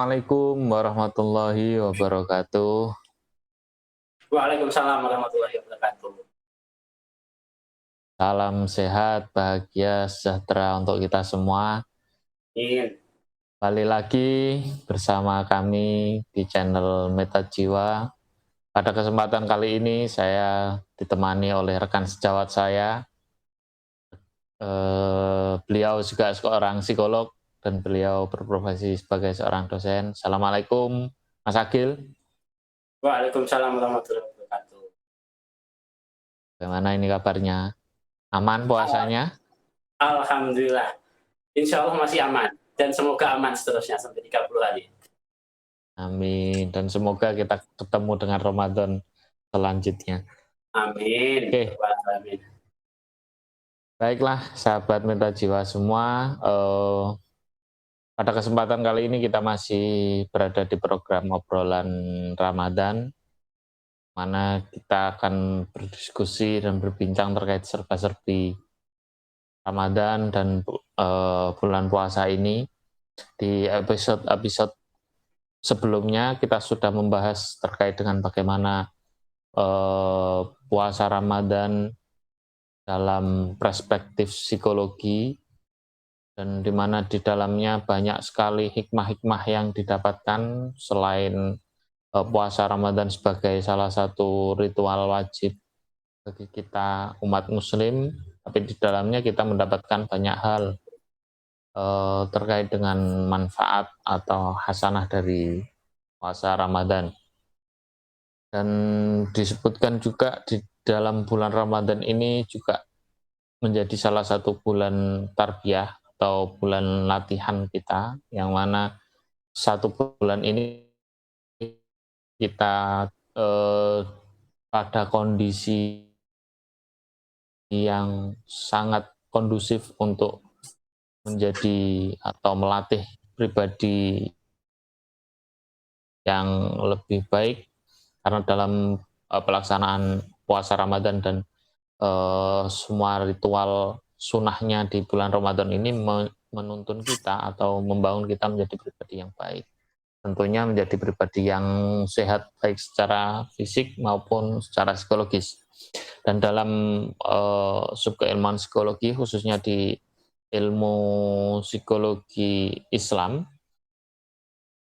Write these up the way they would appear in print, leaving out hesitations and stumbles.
Assalamualaikum warahmatullahi wabarakatuh. Waalaikumsalam warahmatullahi wabarakatuh. Salam sehat, bahagia, sejahtera untuk kita semua. Amin. Kembali lagi bersama kami di channel Meta Jiwa. Pada kesempatan kali ini saya ditemani oleh rekan sejawat saya. Beliau juga seorang psikolog dan beliau berprofesi sebagai seorang dosen. Assalamualaikum, Mas Agil. Waalaikumsalam warahmatullahi wabarakatuh. Bagaimana ini kabarnya? Aman puasanya? Alhamdulillah. Insya Allah masih aman. Dan semoga aman seterusnya sampai 30 hari. Amin. Dan semoga kita ketemu dengan Ramadan selanjutnya. Amin. Oke. Amin. Baiklah, sahabat Meta Jiwa semua. Pada kesempatan kali ini kita masih berada di program obrolan Ramadan, mana kita akan berdiskusi dan berbincang terkait serba-serbi Ramadan dan bulan puasa ini. Di episode sebelumnya kita sudah membahas terkait dengan bagaimana puasa Ramadan dalam perspektif psikologi, dan di mana di dalamnya banyak sekali hikmah-hikmah yang didapatkan selain puasa Ramadan sebagai salah satu ritual wajib bagi kita umat muslim, tapi di dalamnya kita mendapatkan banyak hal terkait dengan manfaat atau hasanah dari puasa Ramadan. Dan disebutkan juga di dalam bulan Ramadan ini juga menjadi salah satu bulan tarbiyah atau bulan latihan kita, yang mana satu bulan ini kita pada kondisi yang sangat kondusif untuk menjadi atau melatih pribadi yang lebih baik, karena dalam pelaksanaan puasa Ramadan dan semua ritual sunnahnya di bulan Ramadan ini menuntun kita atau membangun kita menjadi pribadi yang baik. Tentunya menjadi pribadi yang sehat baik secara fisik maupun secara psikologis. Dan dalam subkeilmuan psikologi, khususnya di ilmu psikologi Islam,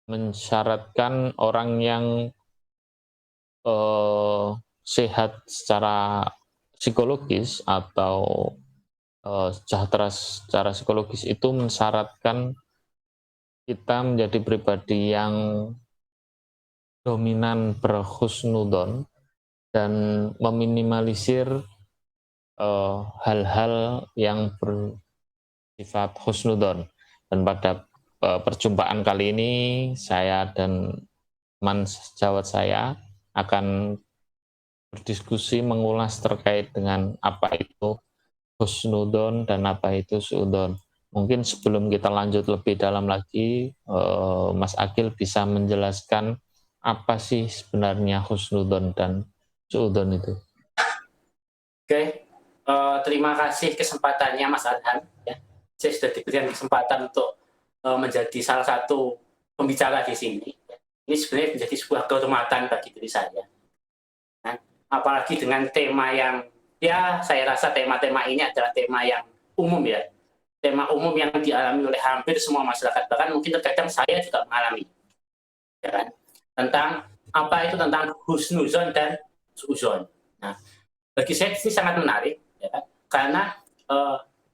mensyaratkan orang yang sehat secara psikologis atau sejahtera secara psikologis itu mensyaratkan kita menjadi pribadi yang dominan berhusnudon dan meminimalisir hal-hal yang bersifat husnudon. Dan pada perjumpaan kali ini saya dan teman sejawat saya akan berdiskusi mengulas terkait dengan apa itu husnudon dan apa itu suudon. Mungkin sebelum kita lanjut lebih dalam lagi, Mas Agil bisa menjelaskan apa sih sebenarnya husnudon dan suudon itu? Oke. Terima kasih kesempatannya Mas Adhan. Ya. Saya sudah diberikan kesempatan untuk menjadi salah satu pembicara di sini. Ini sebenarnya menjadi sebuah kehormatan bagi diri saya. Nah, apalagi dengan tema yang, ya saya rasa tema-tema ini adalah tema yang umum ya. Tema umum yang dialami oleh hampir semua masyarakat, bahkan mungkin terkadang saya juga mengalami. Ya kan? Tentang apa itu tentang husnuzon dan suuzon. Nah, bagi saya ini sangat menarik, ya kan? Karena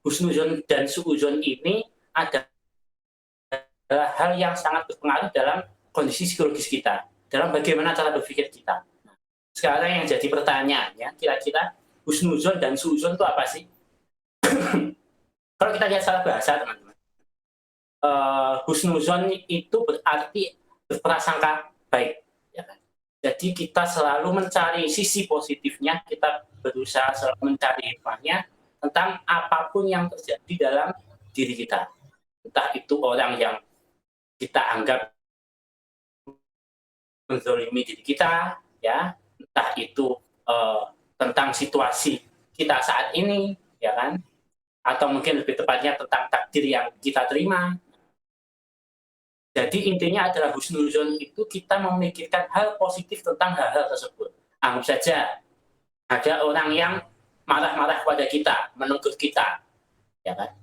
husnuzon dan suuzon ini adalah hal yang sangat berpengaruh dalam kondisi psikologis kita, dalam bagaimana cara berpikir kita. Nah, sekarang yang jadi pertanyaannya, kira-kira husnuzon dan suuzon itu apa sih? Kalau kita lihat secara bahasa, teman-teman, husnuzon itu berarti berprasangka baik. Ya kan? Jadi kita selalu mencari sisi positifnya, kita berusaha selalu mencari hikmahnya tentang apapun yang terjadi dalam diri kita. Entah itu orang yang kita anggap menzolimi diri kita, ya, entah itu tentang situasi kita saat ini, ya kan, atau mungkin lebih tepatnya tentang takdir yang kita terima. Jadi intinya adalah husnuzon itu kita memikirkan hal positif tentang hal-hal tersebut. Anggap saja ada orang yang marah-marah kepada kita, menegur kita, ya kan?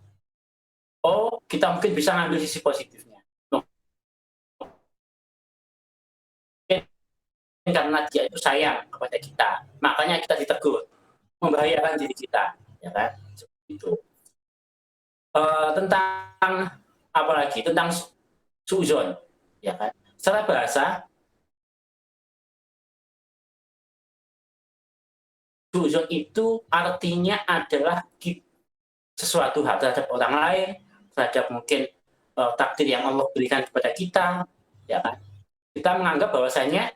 Oh, kita mungkin bisa ngambil sisi positifnya. Mungkin karena dia itu sayang kepada kita, makanya kita ditegur, membahayakan diri kita, ya kan? Seperti itu. Tentang apa lagi? Tentang suuzon, ya kan? Secara bahasa, suuzon itu artinya adalah sesuatu hal terhadap orang lain, terhadap mungkin takdir yang Allah berikan kepada kita, ya kan? Kita menganggap bahwasanya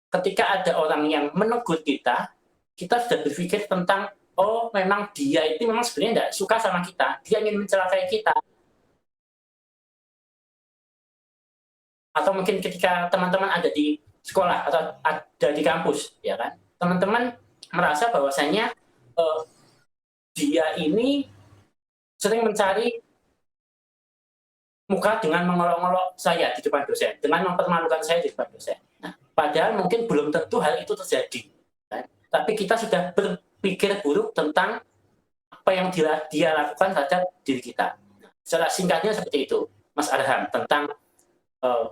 ketika ada orang yang menegur kita, kita sudah berpikir tentang, oh memang dia itu memang sebenarnya tidak suka sama kita, dia ingin mencelakai kita. Atau mungkin ketika teman-teman ada di sekolah atau ada di kampus, ya kan, teman-teman merasa bahwasanya dia ini sering mencari muka dengan mengolok-olok saya di depan dosen, dengan mempermalukan saya di depan dosen. Nah, padahal mungkin belum tentu hal itu terjadi, kan? Tapi kita sudah berpikir buruk tentang apa yang dia lakukan terhadap diri kita. Nah, secara singkatnya seperti itu, Mas Arham, tentang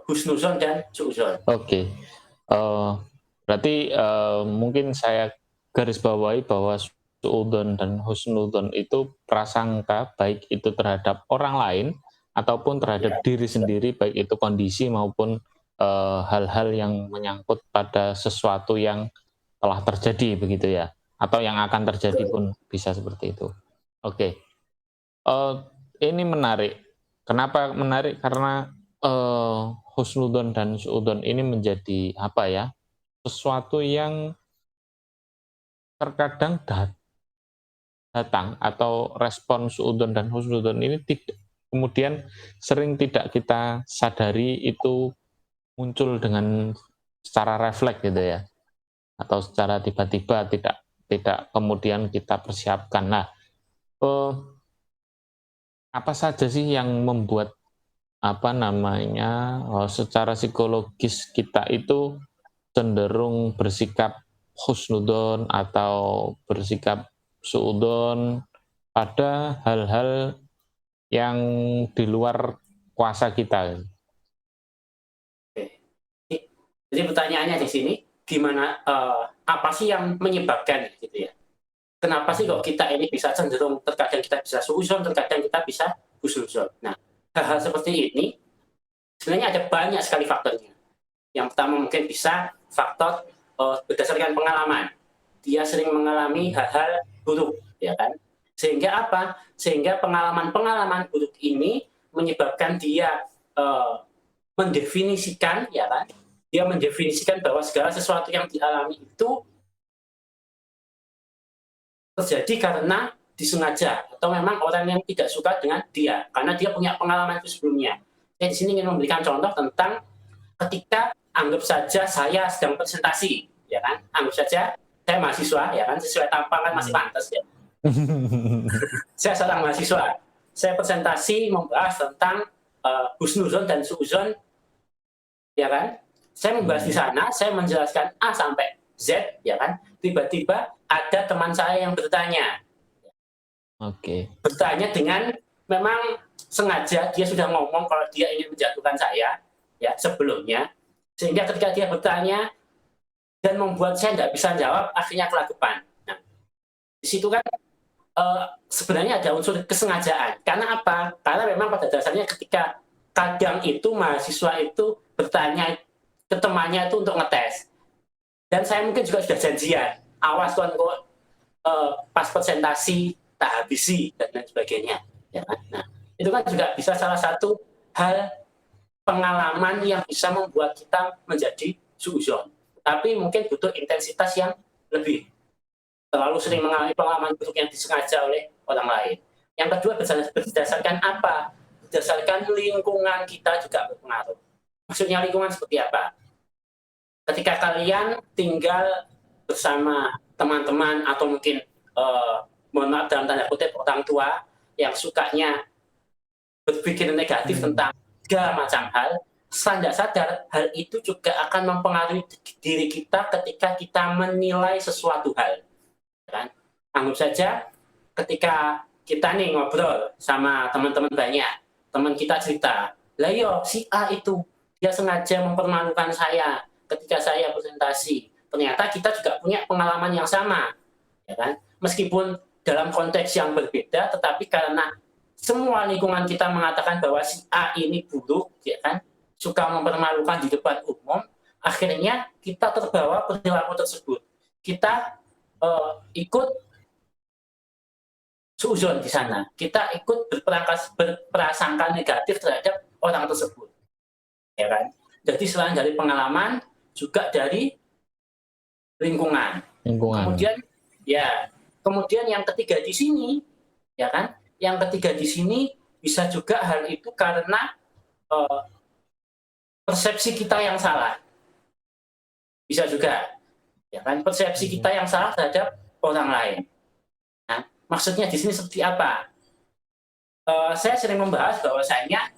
husnuzon dan suuzon. Oke. Berarti mungkin saya garis bawahi bahwa suudzon dan husnuzon itu prasangka, baik itu terhadap orang lain ataupun terhadap diri sendiri, baik itu kondisi maupun hal-hal yang menyangkut pada sesuatu yang telah terjadi, begitu ya, atau yang akan terjadi pun bisa seperti itu. Oke. Ini menarik. Kenapa menarik? Karena husnuzon dan suudzon ini menjadi apa ya, sesuatu yang terkadang datang atau respon suudzon dan husnuzon ini kemudian sering tidak kita sadari itu muncul dengan secara refleks gitu ya, atau secara tiba-tiba, tidak kemudian kita persiapkan. Nah, apa saja sih yang membuat secara psikologis kita itu cenderung bersikap husnuzon atau bersikap suudzon pada hal-hal yang di luar kuasa kita? Jadi pertanyaannya di sini, gimana, apa sih yang menyebabkan gitu ya? Kenapa sih kok kita ini bisa cenderung, terkadang kita bisa suudzon, terkadang kita bisa husnuzon? Nah, hal-hal seperti ini sebenarnya ada banyak sekali faktornya. Yang pertama mungkin bisa faktor berdasarkan pengalaman. Dia sering mengalami hal-hal buruk, ya kan? Sehingga apa? Sehingga pengalaman-pengalaman buruk ini menyebabkan dia mendefinisikan, ya kan? Dia mendefinisikan bahwa segala sesuatu yang dialami itu terjadi karena disengaja, atau memang orang yang tidak suka dengan dia karena dia punya pengalaman itu sebelumnya. Saya di sini ingin memberikan contoh tentang ketika anggap saja saya sedang presentasi, ya kan? Anggap saja saya mahasiswa, ya kan? Sesuai tampang kan masih pantas ya. Saya seorang mahasiswa. Saya presentasi membahas tentang husnuzon dan suudzon, ya kan? Saya membahas di sana, saya menjelaskan A sampai Z, ya kan? Tiba-tiba ada teman saya yang bertanya. Oke. Bertanya dengan memang sengaja dia sudah ngomong kalau dia ingin menjatuhkan saya, ya sebelumnya, sehingga ketika dia bertanya dan membuat saya tidak bisa jawab, akhirnya kelagapan. Nah, di situ kan sebenarnya ada unsur kesengajaan. Karena apa? Karena memang pada dasarnya ketika kadang itu mahasiswa itu bertanya ke temannya itu untuk ngetes. Dan saya mungkin juga sudah janjian, awas tuan kok pas presentasi tak habisi dan lain sebagainya. Ya kan? Nah, itu kan juga bisa salah satu hal pengalaman yang bisa membuat kita menjadi suudzon. Tapi mungkin butuh intensitas yang lebih. Terlalu sering mengalami pengalaman buruk yang disengaja oleh orang lain. Yang kedua, berdasarkan apa? Berdasarkan lingkungan kita juga berpengaruh. Maksudnya lingkungan seperti apa? Ketika kalian tinggal bersama teman-teman atau mungkin mohon maaf dalam tanda kutip orang tua yang sukanya berpikir negatif tentang tiga macam hal, sadar sadar hal itu juga akan mempengaruhi diri kita ketika kita menilai sesuatu hal, kan? Anggap saja ketika kita nih ngobrol sama teman-teman banyak, teman kita cerita, lah yo si A itu dia sengaja mempermalukan saya ketika saya presentasi. Ternyata kita juga punya pengalaman yang sama, ya kan? Meskipun dalam konteks yang berbeda, tetapi karena semua lingkungan kita mengatakan bahwa si A ini buruk, ya kan? Suka mempermalukan di depan umum, akhirnya kita terbawa perilaku tersebut. Kita ikut suuzon di sana. Kita ikut berprasangka negatif terhadap orang tersebut. Ya kan? Jadi selain dari pengalaman, juga dari lingkungan. Kemudian yang ketiga di sini, ya kan? Yang ketiga di sini bisa juga hal itu karena persepsi kita yang salah. Bisa juga, ya kan? Persepsi kita yang salah terhadap orang lain. Nah, maksudnya di sini seperti apa? Saya sering membahas bahwasanya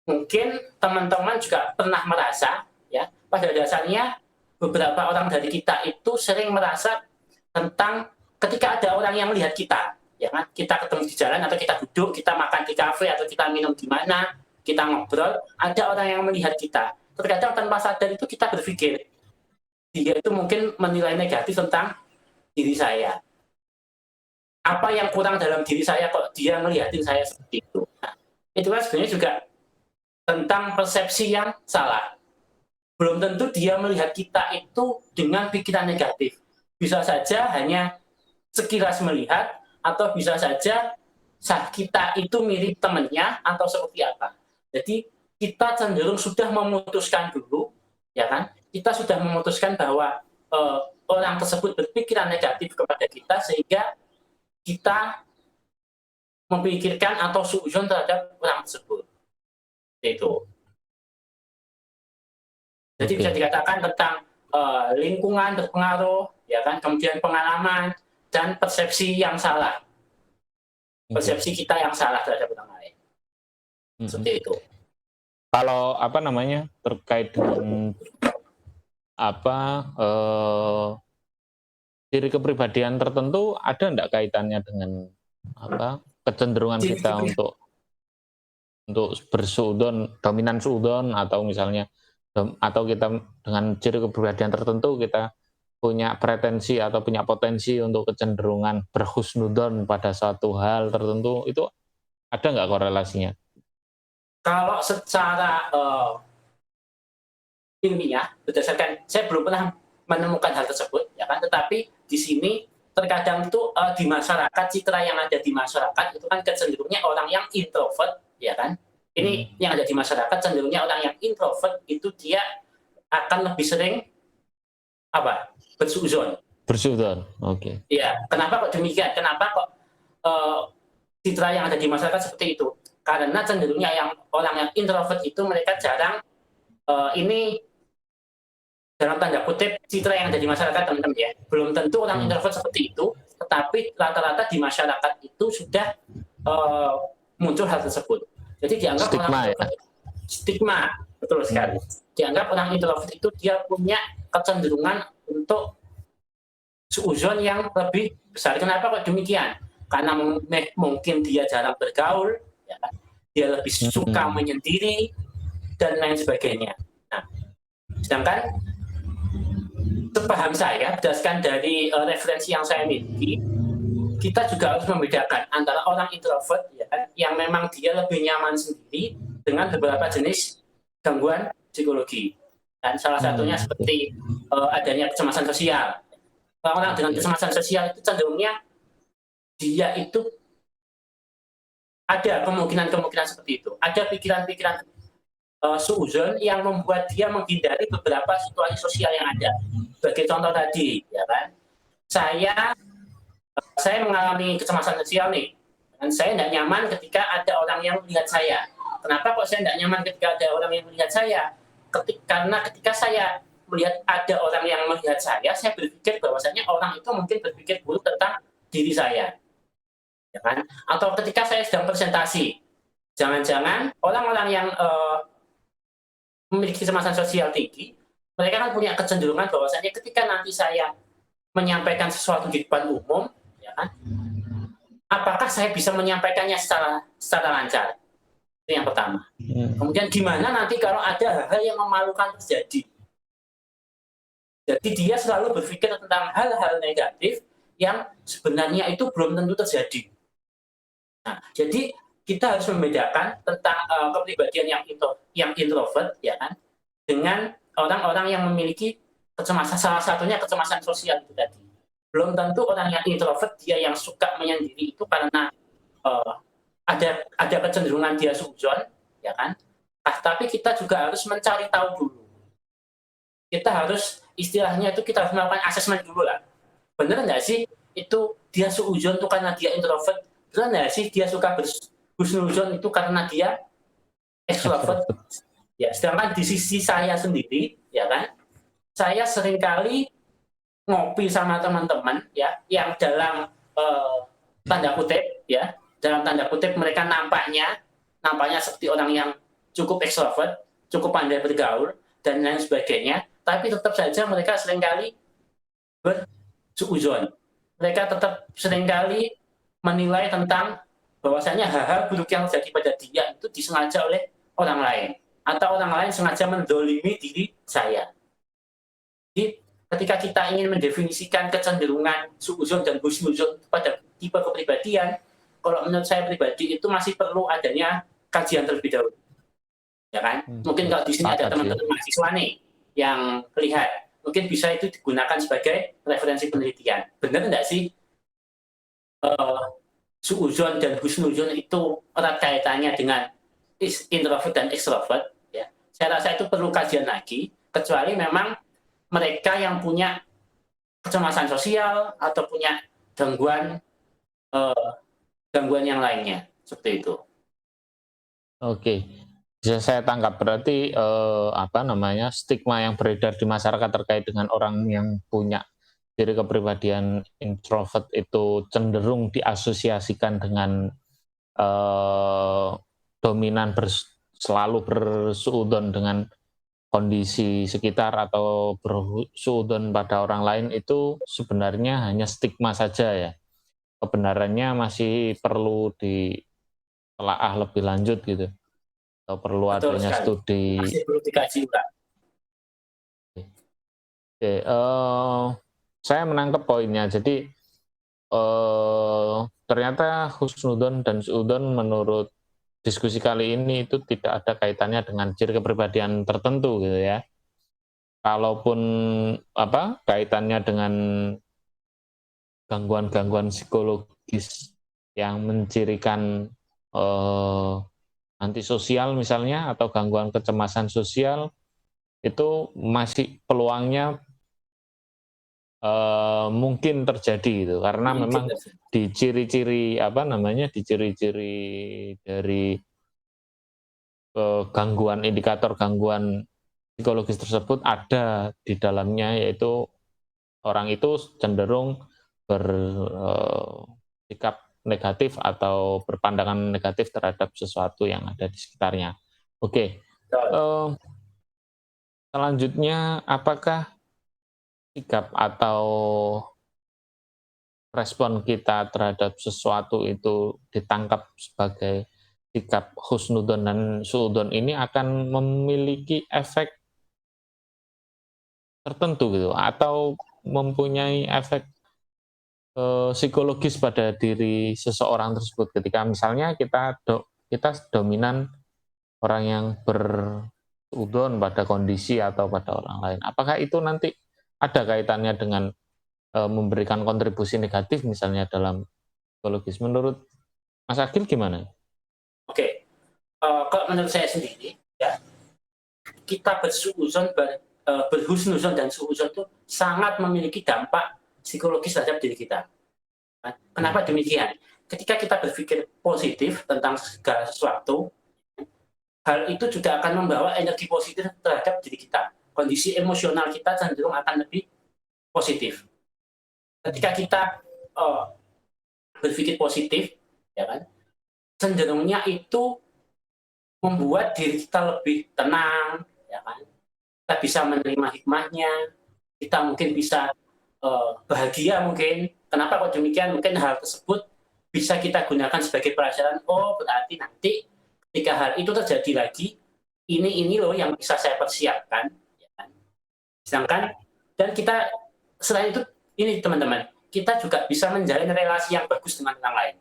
mungkin teman-teman juga pernah merasa, ya, pada dasarnya beberapa orang dari kita itu sering merasa tentang ketika ada orang yang melihat kita, ya kan, kita ketemu di jalan atau kita duduk, kita makan di kafe atau kita minum di mana, kita ngobrol, ada orang yang melihat kita. Terkadang tanpa sadar itu kita berpikir, dia itu mungkin menilai negatif tentang diri saya. Apa yang kurang dalam diri saya kok dia ngelihatin saya seperti itu. Nah, itu kan sebenarnya juga tentang persepsi yang salah. Belum tentu dia melihat kita itu dengan pikiran negatif. Bisa saja hanya sekilas melihat, atau bisa saja kita itu mirip temannya, atau seperti apa. Jadi kita cenderung sudah memutuskan dulu, ya kan? Kita sudah memutuskan bahwa orang tersebut berpikiran negatif kepada kita, sehingga kita memikirkan atau suuzon terhadap orang tersebut. Itu. Jadi bisa dikatakan tentang lingkungan berpengaruh, ya kan, kemudian pengalaman dan persepsi yang salah, persepsi kita yang salah terhadap orang lain. Seperti itu. Kalau terkait dengan ciri kepribadian tertentu, ada enggak kaitannya dengan kecenderungan kita untuk bersuudon, dominan suudon, atau misalnya atau kita dengan ciri kepribadian tertentu kita punya pretensi atau punya potensi untuk kecenderungan berhusnudon pada suatu hal tertentu, itu ada nggak korelasinya? Kalau secara ilmiah, berdasarkan, saya belum pernah menemukan hal tersebut, ya kan? Tetapi di sini terkadang itu di masyarakat, citra yang ada di masyarakat itu kan kecenderungnya orang yang introvert, ya kan? Ini yang ada di masyarakat cenderungnya orang yang introvert itu dia akan lebih sering bersuuzon. Bersuuzon, oke. Iya, kenapa kok demikian? Kenapa kok citra yang ada di masyarakat seperti itu? Karena cenderungnya orang yang introvert itu mereka jarang ini dalam tanda kutip citra yang ada di masyarakat, teman-teman, ya. Belum tentu orang introvert seperti itu, tetapi rata-rata di masyarakat itu sudah muncul hal tersebut. Jadi dianggap stigma, orang introvert, stigma, betul sekali. Dianggap orang introvert itu dia punya kecenderungan untuk suuzon yang lebih besar. Kenapa kok demikian? Karena mungkin dia jarang bergaul, ya kan? Dia lebih suka menyendiri dan lain sebagainya. Nah, sedangkan sepaham saya, berdasarkan dari referensi yang saya miliki, kita juga harus membedakan antara orang introvert, ya kan, yang memang dia lebih nyaman sendiri dengan beberapa jenis gangguan psikologi. Dan salah satunya seperti adanya kecemasan sosial. Orang dengan kecemasan sosial itu cenderungnya dia itu ada kemungkinan-kemungkinan seperti itu. Ada pikiran-pikiran suuzon yang membuat dia menghindari beberapa situasi sosial yang ada. Sebagai contoh tadi, ya kan, saya mengalami kecemasan sosial nih, dan saya tidak nyaman ketika ada orang yang melihat saya. Kenapa kok saya tidak nyaman ketika ada orang yang melihat saya? Karena ketika saya melihat ada orang yang melihat saya berpikir bahwasanya orang itu mungkin berpikir buruk tentang diri saya, ya kan? Atau ketika saya sedang presentasi, Jangan-jangan orang-orang yang memiliki kecemasan sosial tinggi, mereka kan punya kecenderungan bahwasanya ketika nanti saya menyampaikan sesuatu di depan umum, ya kan, apakah saya bisa menyampaikannya secara lancar? Itu yang pertama. Kemudian gimana nanti kalau ada hal-hal yang memalukan terjadi? Jadi dia selalu berpikir tentang hal-hal negatif yang sebenarnya itu belum tentu terjadi. Nah, jadi kita harus membedakan tentang kepribadian yang introvert, ya kan, dengan orang-orang yang memiliki kecemasan, salah satunya kecemasan sosial itu tadi. Belum tentu orang yang introvert dia yang suka menyendiri itu karena uh, ada kecenderungan dia sujon, ya kan. Tapi kita juga harus mencari tahu dulu. Kita harus istilahnya itu kita harus melakukan asesmen dulu lah. Bener nggak sih itu dia suujon itu karena dia introvert? Bener nggak sih dia suka berhusnuzon itu karena dia extrovert? Ya, sedangkan di sisi saya sendiri, ya kan, saya seringkali ngopi sama teman-teman, ya, yang dalam tanda kutip, ya, dalam tanda kutip mereka nampaknya seperti orang yang cukup ekstrovert, cukup pandai bergaul dan lain sebagainya, tapi tetap saja mereka seringkali bersuuzon. Mereka tetap seringkali menilai tentang bahwasanya hal-hal buruk yang terjadi pada dia itu disengaja oleh orang lain atau orang lain sengaja mendolimi diri saya. Jadi ketika kita ingin mendefinisikan kecenderungan suuzon dan husnuzon pada tipe kepribadian, kalau menurut saya pribadi itu masih perlu adanya kajian terlebih dahulu. Ya kan? Mungkin kalau di sini ada teman-teman mahasiswa nih yang lihat, mungkin bisa itu digunakan sebagai referensi penelitian. Benar nggak sih suuzon dan husnuzon itu erat kaitannya dengan introvert dan extrovert? Ya, saya rasa itu perlu kajian lagi. Kecuali memang mereka yang punya kecemasan sosial atau punya gangguan gangguan yang lainnya seperti itu. Oke, bisa saya tangkap berarti stigma yang beredar di masyarakat terkait dengan orang yang punya ciri kepribadian introvert itu cenderung diasosiasikan dengan dominan selalu bersuudon dengan kondisi sekitar atau bersuudon pada orang lain itu sebenarnya hanya stigma saja ya. Kebenarannya masih perlu ditelaah lebih lanjut gitu. Atau perlu Betul adanya sekali. studi. Masih perlu dikaji juga. Oke, saya menangkap poinnya. Jadi ternyata husnudon dan suudon menurut diskusi kali ini itu tidak ada kaitannya dengan ciri kepribadian tertentu gitu ya. Kalaupun kaitannya dengan gangguan-gangguan psikologis yang mencirikan antisosial misalnya atau gangguan kecemasan sosial itu masih peluangnya mungkin terjadi gitu karena memang di ciri-ciri dari indikator gangguan psikologis tersebut ada di dalamnya, yaitu orang itu cenderung bersikap negatif atau berpandangan negatif terhadap sesuatu yang ada di sekitarnya. Oke. Selanjutnya, apakah sikap atau respon kita terhadap sesuatu itu ditangkap sebagai sikap husnudon dan suudon ini akan memiliki efek tertentu gitu atau mempunyai efek psikologis pada diri seseorang tersebut ketika misalnya kita dominan orang yang bersuudon pada kondisi atau pada orang lain. Apakah itu nanti ada kaitannya dengan memberikan kontribusi negatif misalnya dalam psikologis? Menurut Mas Agil gimana? Oke, kalau menurut saya sendiri, ya, kita berhusnuzon dan suuzon itu sangat memiliki dampak psikologis terhadap diri kita. Kenapa demikian? Ketika kita berpikir positif tentang segala sesuatu, hal itu juga akan membawa energi positif terhadap diri kita. Kondisi emosional kita cenderung akan lebih positif. Ketika kita berpikir positif, ya kan, cenderungnya itu membuat diri kita lebih tenang, ya kan? Kita bisa menerima hikmahnya, kita mungkin bisa bahagia mungkin. Kenapa kok demikian? Mungkin hal tersebut bisa kita gunakan sebagai pelajaran. Oh, berarti nanti ketika hal itu terjadi lagi, ini loh yang bisa saya persiapkan. Ya kan? Sedangkan dan kita selain itu ini teman-teman, kita juga bisa menjalin relasi yang bagus dengan orang lain.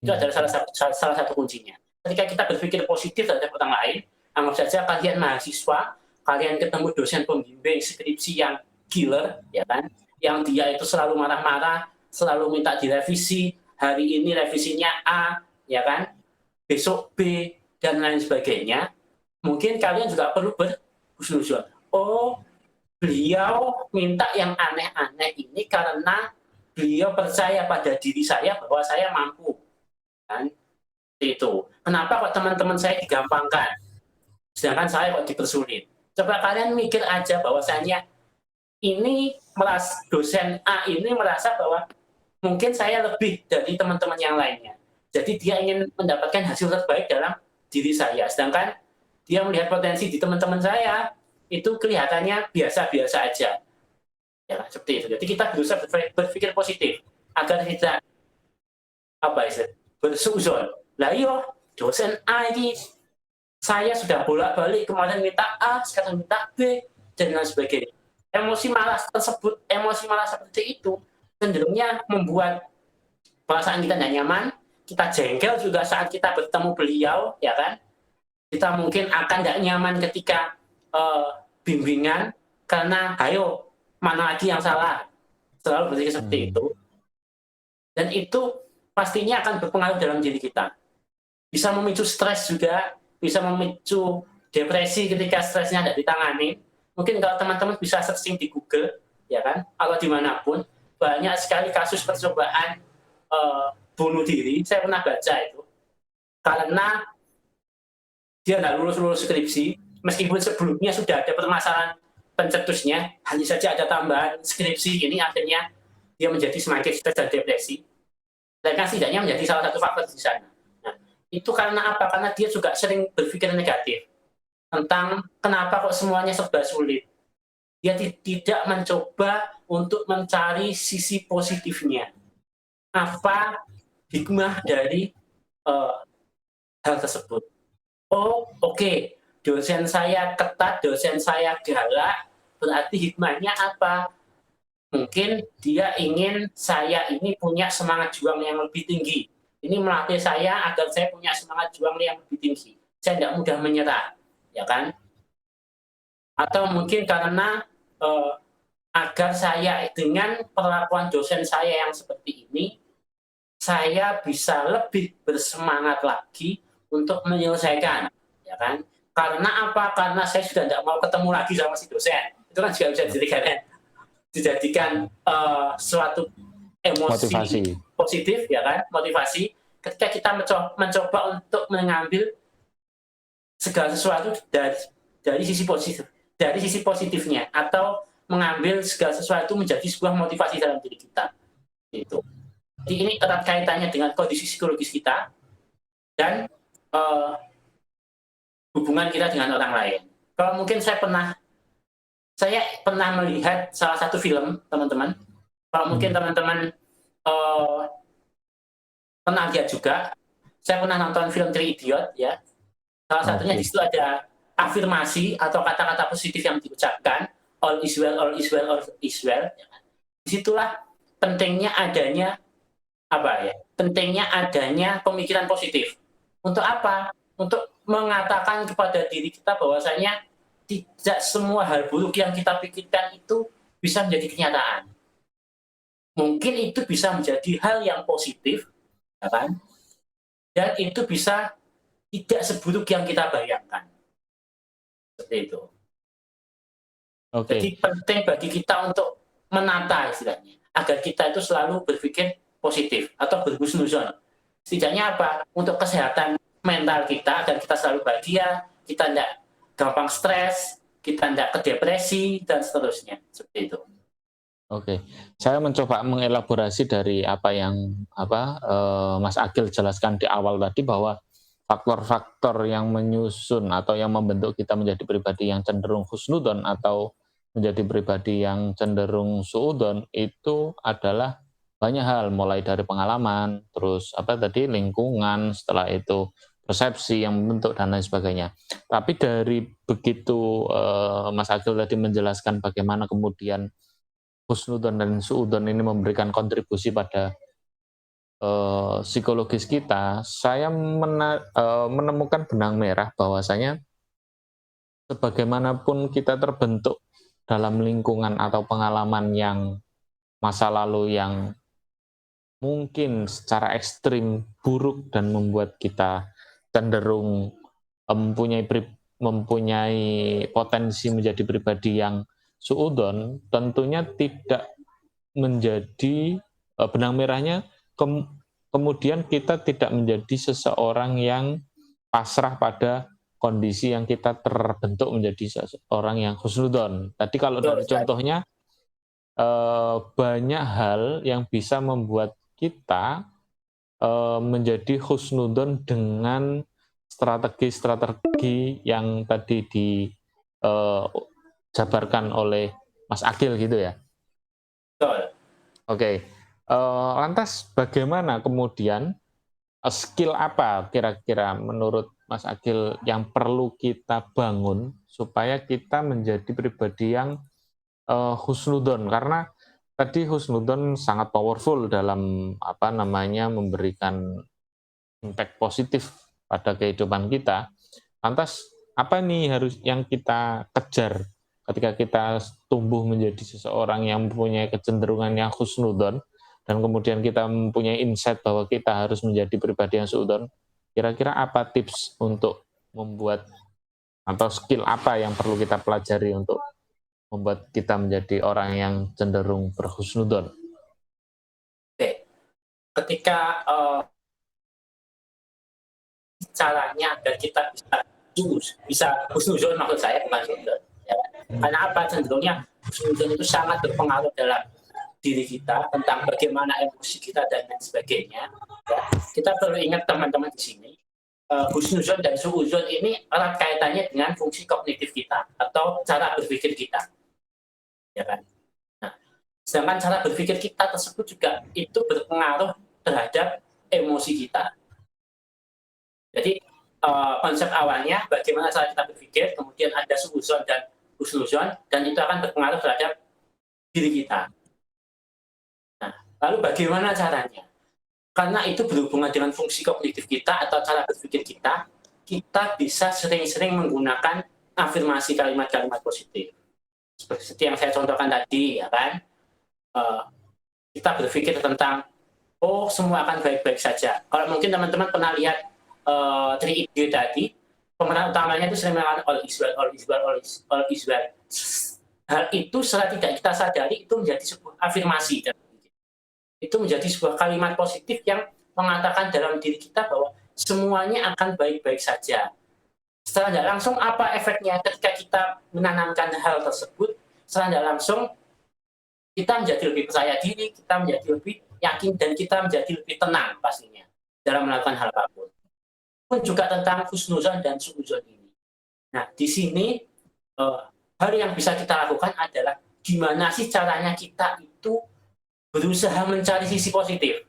Itu adalah salah satu kuncinya. Ketika kita berpikir positif terhadap orang lain, anggap saja kalian mahasiswa, kalian ketemu dosen pembimbing skripsi yang killer, ya kan? Yang dia itu selalu marah-marah, selalu minta direvisi, hari ini revisinya A, ya kan? Besok B, dan lain sebagainya. Mungkin kalian juga perlu berhusnuzon. Oh, beliau minta yang aneh-aneh ini karena beliau percaya pada diri saya bahwa saya mampu. Kan? Itu. Kenapa kok teman-teman saya digampangkan? Sedangkan saya kok dipersulit. Coba kalian mikir aja bahwasanya ini dosen A ini merasa bahwa mungkin saya lebih dari teman-teman yang lainnya. Jadi dia ingin mendapatkan hasil terbaik dalam diri saya. Sedangkan dia melihat potensi di teman-teman saya itu kelihatannya biasa-biasa aja. Ya, seperti itu. Jadi kita berusaha berpikir positif agar tidak bersuuzon. Lah iya, dosen A ini saya sudah bolak-balik kemarin minta A, sekarang minta B, dan lain sebagainya. Emosi malas seperti itu cenderungnya membuat perasaan kita tidak nyaman, kita jengkel juga saat kita bertemu beliau, ya kan? Kita mungkin akan tidak nyaman ketika bimbingan, karena ayo, mana lagi yang salah? Selalu berpikir seperti itu. Dan itu pastinya akan berpengaruh dalam diri kita. Bisa memicu stres juga, bisa memicu depresi ketika stresnya tidak ditangani. Mungkin kalau teman-teman bisa searching di Google, ya kan, atau dimanapun, banyak sekali kasus percobaan bunuh diri. Saya pernah baca itu. Karena dia tidak lulus skripsi, meskipun sebelumnya sudah ada permasalahan pencetusnya, hanya saja ada tambahan skripsi ini, akhirnya dia menjadi semakin stres dan depresi. Dan kan setidaknya menjadi salah satu faktor di sana. Nah, itu karena apa? Karena dia juga sering berpikir negatif tentang kenapa kok semuanya serba sulit. Dia tidak mencoba untuk mencari sisi positifnya. Apa hikmah dari hal tersebut? Oh, oke. Dosen saya ketat, dosen saya galak, berarti hikmahnya apa? Mungkin dia ingin saya ini punya semangat juang yang lebih tinggi. Ini melatih saya agar saya punya semangat juang yang lebih tinggi. Saya tidak mudah menyerah, ya kan? Atau mungkin karena agar saya dengan perlakuan dosen saya yang seperti ini, saya bisa lebih bersemangat lagi untuk menyelesaikan, ya kan? Karena apa? Karena saya sudah tidak mau ketemu lagi sama si dosen. Itu kan juga bisa dijadikan suatu emosi motivasi positif, ya kan? Motivasi ketika kita mencoba untuk mengambil segala sesuatu dari sisi positifnya, atau mengambil segala sesuatu menjadi sebuah motivasi dalam diri kita. Itu. Jadi ini erat kaitannya dengan kondisi psikologis kita dan hubungan kita dengan orang lain. Kalau mungkin saya pernah melihat salah satu film, teman-teman. Kalau mungkin teman-teman pernah lihat juga, saya pernah nonton film Three Idiot, ya. Salah satunya di situ ada afirmasi atau kata-kata positif yang diucapkan, all is well, all is well, all is well. Disitulah pentingnya adanya pentingnya adanya pemikiran positif. Untuk apa? Untuk mengatakan kepada diri kita bahwasanya tidak semua hal buruk yang kita pikirkan itu bisa menjadi kenyataan. Mungkin itu bisa menjadi hal yang positif, ya kan? Dan itu bisa tidak seburuk yang kita bayangkan. Seperti itu. Jadi penting bagi kita untuk menata istilahnya, agar kita itu selalu berpikir positif atau berhusnuzon. Setidaknya apa? Untuk kesehatan mental kita, agar kita selalu bahagia, kita tidak gampang stres, kita tidak ke depresi, dan seterusnya. Seperti itu. Oke, saya mencoba mengelaborasi dari apa yang Mas Agil jelaskan di awal tadi, bahwa faktor-faktor yang menyusun atau yang membentuk kita menjadi pribadi yang cenderung husnudon atau menjadi pribadi yang cenderung suudon itu adalah banyak hal, mulai dari pengalaman, terus apa tadi lingkungan, setelah itu persepsi yang membentuk dan lain sebagainya. Tapi dari begitu Mas Agil tadi menjelaskan bagaimana kemudian husnudon dan suudon ini memberikan kontribusi pada psikologis kita, saya menemukan benang merah bahwasanya sebagaimanapun kita terbentuk dalam lingkungan atau pengalaman yang masa lalu yang mungkin secara ekstrim buruk dan membuat kita cenderung mempunyai potensi menjadi pribadi yang suudon, tentunya tidak menjadi benang merahnya kemudian kita tidak menjadi seseorang yang pasrah pada kondisi yang kita terbentuk menjadi seseorang yang husnudon. Tadi kalau dari contohnya banyak hal yang bisa membuat kita menjadi husnudon dengan strategi-strategi yang tadi dijabarkan oleh Mas Agil gitu ya. Betul. Oke. Lantas bagaimana kemudian skill apa kira-kira menurut Mas Agil yang perlu kita bangun supaya kita menjadi pribadi yang husnudon, karena tadi husnudon sangat powerful dalam apa namanya memberikan impact positif pada kehidupan kita. Lantas apa nih harus yang kita kejar ketika kita tumbuh menjadi seseorang yang mempunyai kecenderungan yang husnudon dan kemudian kita mempunyai insight bahwa kita harus menjadi pribadi yang suudon, kira-kira apa tips untuk membuat atau skill apa yang perlu kita pelajari untuk membuat kita menjadi orang yang cenderung berhusnudon? Oke. Ketika caranya agar kita bisa husnuzon, maksud saya bukan suudon. Ya. Karena apa, cenderungnya husnuzon itu sangat berpengaruh dalam diri kita tentang bagaimana emosi kita dan lain sebagainya. Ya. Kita perlu ingat teman-teman di sini, husnuzon dan suuzon ini erat kaitannya dengan fungsi kognitif kita atau cara berpikir kita. Ya kan? Nah, sedangkan cara berpikir kita tersebut juga itu berpengaruh terhadap emosi kita. Jadi konsep awalnya bagaimana cara kita berpikir, kemudian ada suuzon dan husnuzon, dan itu akan berpengaruh terhadap diri kita. Lalu bagaimana caranya? Karena itu berhubungan dengan fungsi kognitif kita atau cara berpikir kita, kita bisa sering-sering menggunakan afirmasi kalimat-kalimat positif. Seperti yang saya contohkan tadi, ya kan? Kita berpikir tentang, oh semua akan baik-baik saja. Kalau mungkin teman-teman pernah lihat 3 tadi, pemeran utamanya itu sering mengatakan all is well, all is well, all is well. Hal itu setelah tidak kita sadari itu menjadi sebuah afirmasi. Itu menjadi sebuah kalimat positif yang mengatakan dalam diri kita bahwa semuanya akan baik-baik saja. Setelah tidak langsung, apa efeknya ketika kita menanamkan hal tersebut? Setelah tidak langsung, kita menjadi lebih percaya diri, kita menjadi lebih yakin, dan kita menjadi lebih tenang pastinya dalam melakukan hal apapun. Pun juga tentang husnuzon dan suuzon ini. Nah, di sini hal yang bisa kita lakukan adalah gimana sih caranya kita itu berusaha mencari sisi positif.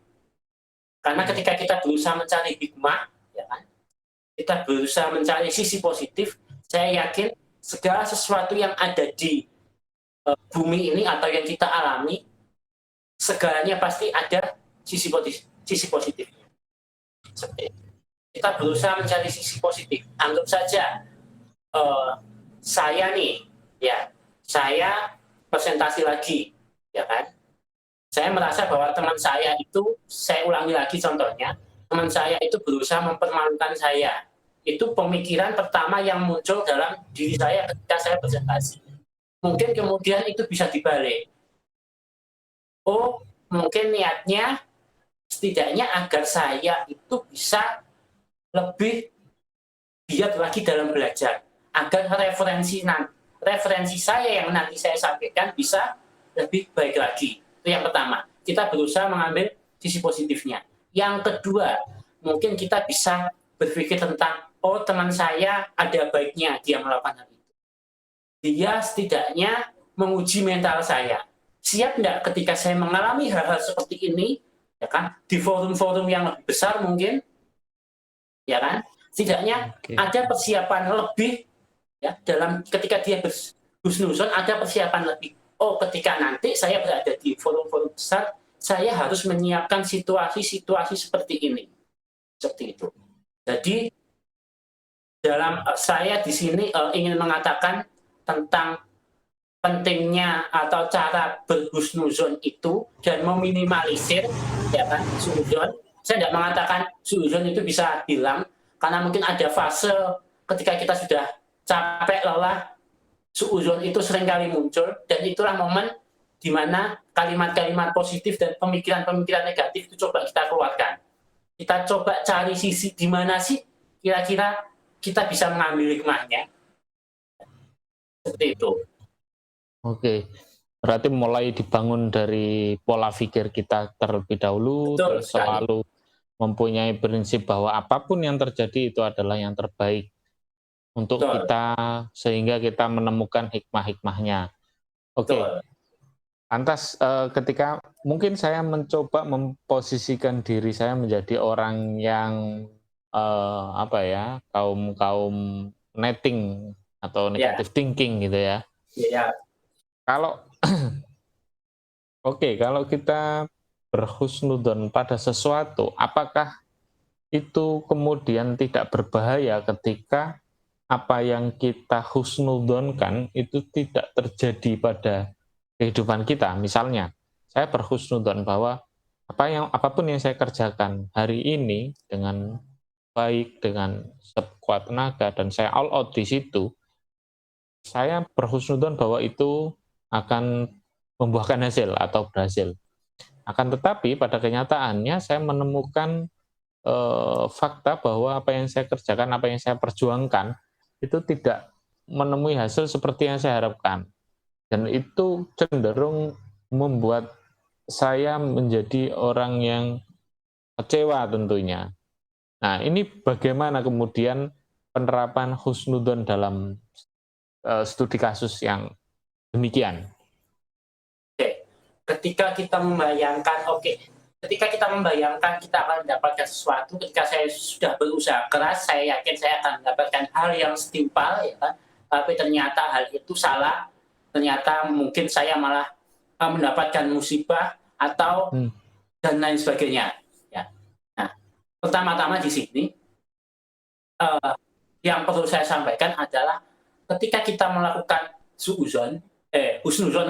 Karena ketika kita berusaha mencari hikmah, ya kan, kita berusaha mencari sisi positif, saya yakin segala sesuatu yang ada di bumi ini atau yang kita alami, segalanya pasti ada sisi positifnya. Kita berusaha mencari sisi positif. Anggap saja saya nih, ya, saya presentasi lagi, ya kan. Saya merasa bahwa teman saya itu, saya ulangi lagi contohnya, teman saya itu berusaha mempermalukan saya. Itu pemikiran pertama yang muncul dalam diri saya ketika saya presentasi. Mungkin kemudian itu bisa dibalik. Oh, mungkin niatnya setidaknya agar saya itu bisa lebih giat lagi dalam belajar. Agar referensi saya yang nanti saya sampaikan bisa lebih baik lagi. Itu yang pertama, kita berusaha mengambil sisi positifnya. Yang kedua, mungkin kita bisa berpikir tentang, oh teman saya ada baiknya dia melakukan hal itu. Dia setidaknya menguji mental saya. Siap nggak ketika saya mengalami hal-hal seperti ini, ya kan, di forum-forum yang lebih besar mungkin, ya kan, setidaknya ada persiapan lebih, ya, dalam ketika dia husnuzon ada persiapan lebih. Oh, ketika nanti saya berada di forum-forum besar, saya harus menyiapkan situasi-situasi seperti ini, seperti itu. Jadi dalam saya di sini ingin mengatakan tentang pentingnya atau cara berhusnuzon itu dan meminimalisir, ya kan, suudzon. Saya tidak mengatakan suudzon itu bisa hilang, karena mungkin ada fase ketika kita sudah capek, lelah, suudzon itu seringkali muncul, dan itulah momen di mana kalimat-kalimat positif dan pemikiran-pemikiran negatif itu coba kita keluarkan. Kita coba cari sisi di mana sih kira-kira kita bisa mengambil hikmahnya. Seperti itu. Oke, berarti mulai dibangun dari pola pikir kita terlebih dahulu, Betul terus selalu mempunyai prinsip bahwa apapun yang terjadi itu adalah yang terbaik untuk Betul. kita, sehingga kita menemukan hikmah-hikmahnya. Oke, lantas ketika mungkin saya mencoba memposisikan diri saya menjadi orang yang kaum netting atau negative thinking gitu ya. Iya. Kalau kalau kita berhusnudon pada sesuatu, apakah itu kemudian tidak berbahaya ketika apa yang kita husnudonkan itu tidak terjadi pada kehidupan kita? Misalnya, saya berhusnudon bahwa apapun yang saya kerjakan hari ini dengan baik, dengan sekuat tenaga, dan saya all out di situ, saya berhusnudon bahwa itu akan membuahkan hasil atau berhasil. Akan tetapi pada kenyataannya saya menemukan fakta bahwa apa yang saya kerjakan, apa yang saya perjuangkan itu tidak menemui hasil seperti yang saya harapkan. Dan itu cenderung membuat saya menjadi orang yang kecewa tentunya. Nah, ini bagaimana kemudian penerapan husnudon dalam studi kasus yang demikian? Ketika kita membayangkan, ketika kita membayangkan kita akan mendapatkan sesuatu, ketika saya sudah berusaha keras, saya yakin saya akan mendapatkan hal yang setimpal, ya kan? Tapi ternyata hal itu salah, ternyata mungkin saya malah mendapatkan musibah atau dan lain sebagainya. Ya. Nah, pertama-tama di sini yang perlu saya sampaikan adalah ketika kita melakukan husnuzon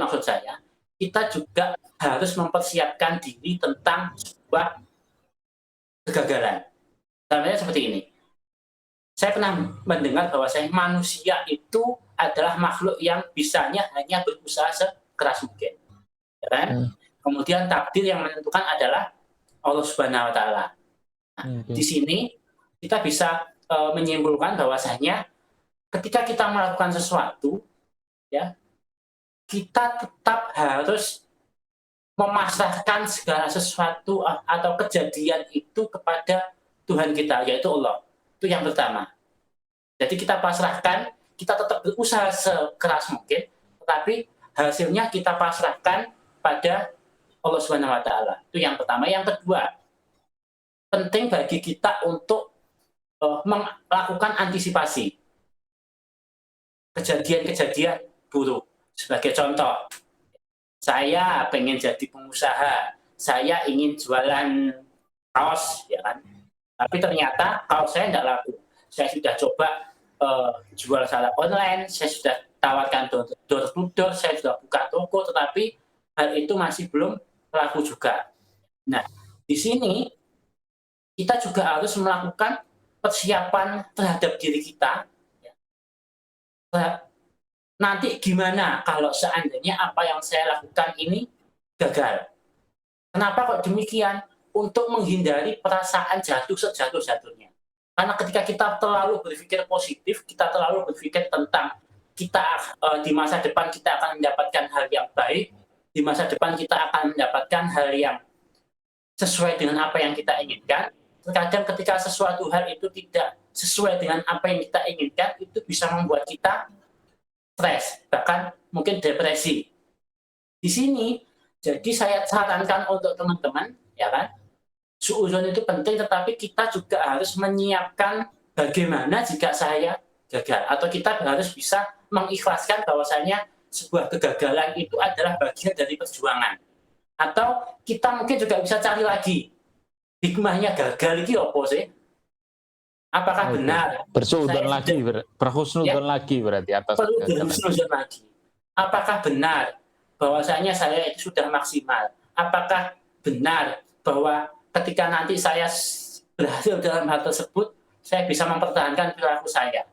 maksud saya, kita juga harus mempersiapkan diri tentang sebuah kegagalan. Contohnya seperti ini. Saya pernah mendengar bahwa manusia itu adalah makhluk yang bisanya hanya berusaha sekeras mungkin. Ya kan? Kemudian takdir yang menentukan adalah Allah Subhanahu wa Ta'ala. Nah, di sini kita bisa menyimpulkan bahwasanya ketika kita melakukan sesuatu, ya, kita tetap harus memasrahkan segala sesuatu atau kejadian itu kepada Tuhan kita, yaitu Allah. Itu yang pertama. Jadi kita pasrahkan, kita tetap berusaha sekeras mungkin, tetapi hasilnya kita pasrahkan pada Allah Subhanahu wa Ta'ala. Itu yang pertama. Yang kedua, penting bagi kita untuk melakukan antisipasi kejadian-kejadian buruk. Sebagai contoh, saya pengen jadi pengusaha, saya ingin jualan kaos, ya kan? Tapi ternyata kaos saya tidak laku. Saya sudah coba jual secara online, saya sudah tawarkan door to door, saya sudah buka toko, tetapi hal itu masih belum laku juga. Nah, di sini kita juga harus melakukan persiapan terhadap diri kita. Nanti gimana kalau seandainya apa yang saya lakukan ini gagal? Kenapa kok demikian? Untuk menghindari perasaan jatuh sejatuh-jatuhnya. Karena ketika kita terlalu berpikir positif, kita terlalu berpikir tentang kita di masa depan kita akan mendapatkan hal yang baik, di masa depan kita akan mendapatkan hal yang sesuai dengan apa yang kita inginkan, terkadang ketika sesuatu hal itu tidak sesuai dengan apa yang kita inginkan, itu bisa membuat kita stres, bahkan mungkin depresi. Di sini, jadi saya sarankan untuk teman-teman, ya kan, suudzon itu penting, tetapi kita juga harus menyiapkan bagaimana jika saya gagal, atau kita harus bisa mengikhlaskan bahwasanya sebuah kegagalan itu adalah bagian dari perjuangan. Atau kita mungkin juga bisa cari lagi, hikmahnya gagal itu apa sih? Apakah benar bersuudzon saya lagi, berhusnudzon lagi berarti atas perlu kegagalan. berhusnudzon lagi? Apakah benar bahwasanya saya itu sudah maksimal? Apakah benar bahwa ketika nanti saya berhasil dalam hal tersebut, saya bisa mempertahankan perilaku saya?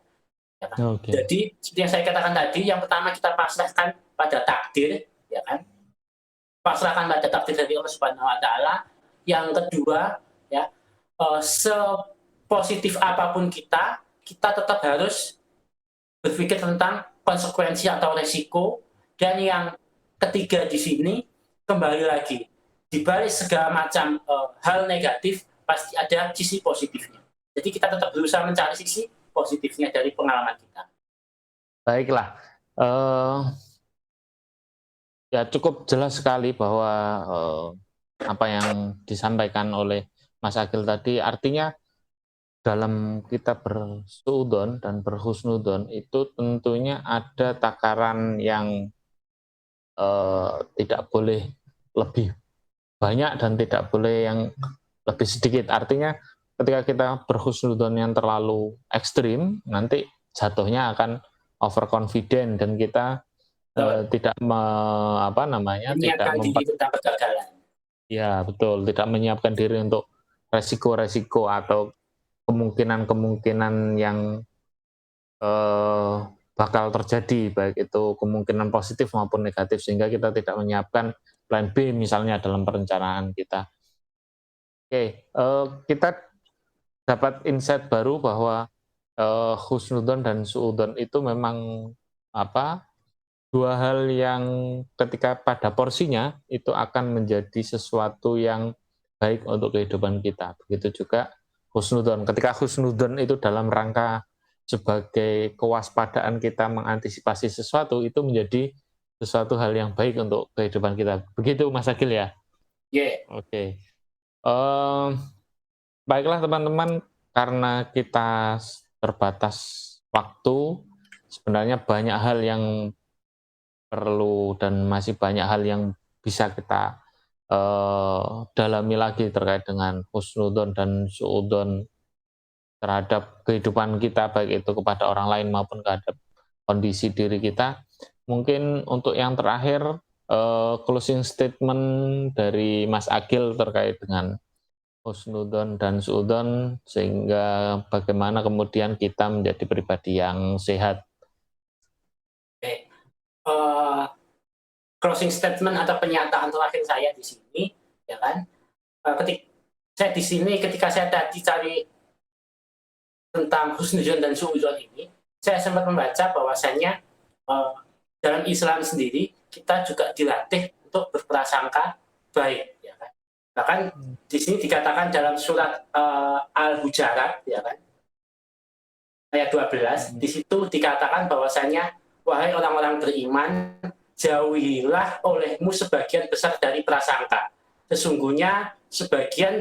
Ya kan? Jadi seperti yang saya katakan tadi, yang pertama kita pasrahkan pada takdir, ya kan? Pasrahkan pada takdir dari Allah Subhanahu Wa Taala. Yang kedua, ya, sepositif apapun kita tetap harus berpikir tentang konsekuensi atau resiko. Dan yang ketiga di sini, kembali lagi, di balik segala macam hal negatif pasti ada sisi positifnya. Jadi kita tetap berusaha mencari sisi positifnya dari pengalaman kita. Baiklah, ya cukup jelas sekali bahwa apa yang disampaikan oleh Mas Agil tadi, artinya dalam kita bersuudzon dan berhusnudzon itu tentunya ada takaran yang tidak boleh lebih banyak dan tidak boleh yang lebih sedikit. Artinya ketika kita berhusnudzon yang terlalu ekstrim, nanti jatuhnya akan overconfident dan kita tidak menyiapkan diri tentang kegagalan. Ya betul, tidak menyiapkan diri untuk resiko-resiko atau kemungkinan-kemungkinan yang bakal terjadi, baik itu kemungkinan positif maupun negatif, sehingga kita tidak menyiapkan plan B misalnya dalam perencanaan kita. Oke, kita dapat insight baru bahwa husnudzon dan suudzon itu memang dua hal yang ketika pada porsinya itu akan menjadi sesuatu yang baik untuk kehidupan kita. Begitu juga husnudzon. Ketika husnudzon itu dalam rangka sebagai kewaspadaan kita mengantisipasi sesuatu, itu menjadi sesuatu hal yang baik untuk kehidupan kita. Begitu Mas Agil ya? Yeah. Oke. Baiklah teman-teman, karena kita terbatas waktu, sebenarnya banyak hal yang perlu dan masih banyak hal yang bisa kita dalami lagi terkait dengan husnudzon dan suudzon terhadap kehidupan kita, baik itu kepada orang lain maupun terhadap kondisi diri kita. Mungkin untuk yang terakhir, closing statement dari Mas Agil terkait dengan husnudzon dan suudzon, sehingga bagaimana kemudian kita menjadi pribadi yang sehat. Closing statement atau pernyataan terakhir saya di sini, ya kan? Ketika saya tadi cari tentang husnudzon dan suudzon ini, saya sempat membaca bahwasanya dalam Islam sendiri kita juga dilatih untuk berprasangka baik, ya kan? Bahkan di sini dikatakan dalam surat Al-Hujarat, ya kan? Ayat 12, di situ dikatakan bahwasanya wahai orang-orang beriman, jauhilah olehmu sebagian besar dari prasangka. Sesungguhnya sebagian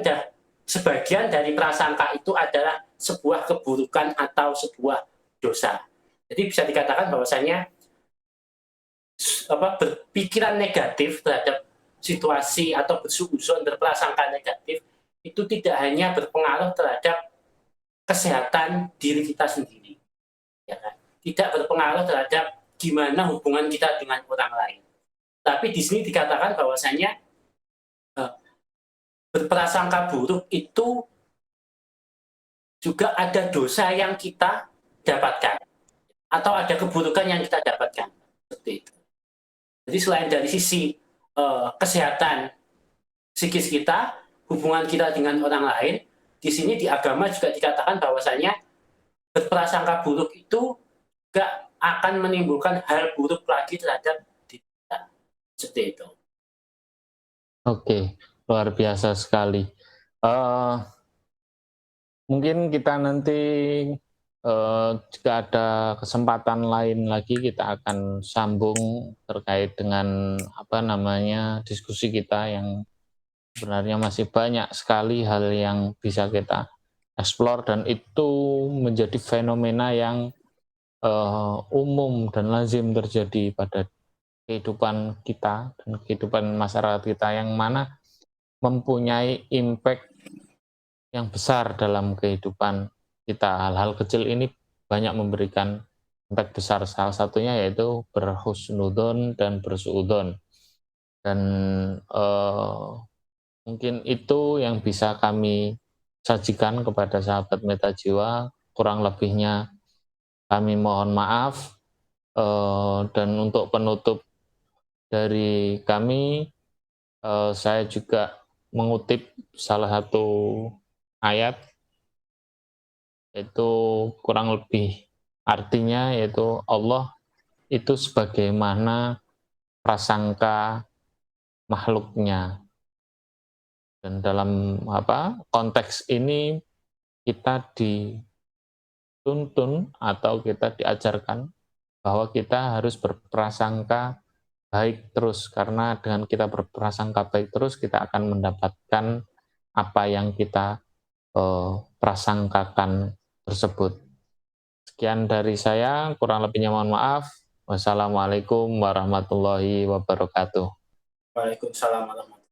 dari prasangka itu adalah sebuah keburukan atau sebuah dosa. Jadi bisa dikatakan bahwasanya berpikiran negatif terhadap situasi atau bersuudzon, berprasangka negatif itu tidak hanya berpengaruh terhadap kesehatan diri kita sendiri, ya kan? Tidak berpengaruh terhadap gimana hubungan kita dengan orang lain. Tapi di sini dikatakan bahwasanya berprasangka buruk itu juga ada dosa yang kita dapatkan atau ada keburukan yang kita dapatkan, seperti itu. Jadi selain dari sisi kesehatan psikis kita, hubungan kita dengan orang lain, di sini di agama juga dikatakan bahwasanya berprasangka buruk itu juga akan menimbulkan hal buruk lagi terhadap diri kita. Seperti itu. Oke, luar biasa sekali. mungkin kita nanti jika ada kesempatan lain lagi kita akan sambung terkait dengan diskusi kita yang sebenarnya masih banyak sekali hal yang bisa kita explore, dan itu menjadi fenomena yang umum dan lazim terjadi pada kehidupan kita dan kehidupan masyarakat kita, yang mana mempunyai impact yang besar dalam kehidupan kita. Hal-hal kecil ini banyak memberikan impact besar, salah satunya yaitu berhusnudon dan bersuudon. Dan mungkin itu yang bisa kami sajikan kepada sahabat Meta Jiwa. Kurang lebihnya kami mohon maaf. Dan untuk penutup dari kami, saya juga mengutip salah satu ayat, yaitu kurang lebih artinya yaitu Allah itu sebagaimana prasangka makhluknya. Dan dalam konteks ini kita dituntun atau kita diajarkan bahwa kita harus berprasangka baik terus, karena dengan kita berprasangka baik terus kita akan mendapatkan apa yang kita prasangkakan tersebut. Sekian dari saya, kurang lebihnya mohon maaf. Wassalamualaikum warahmatullahi wabarakatuh. Waalaikumsalam warahmatullahi wabarakatuh.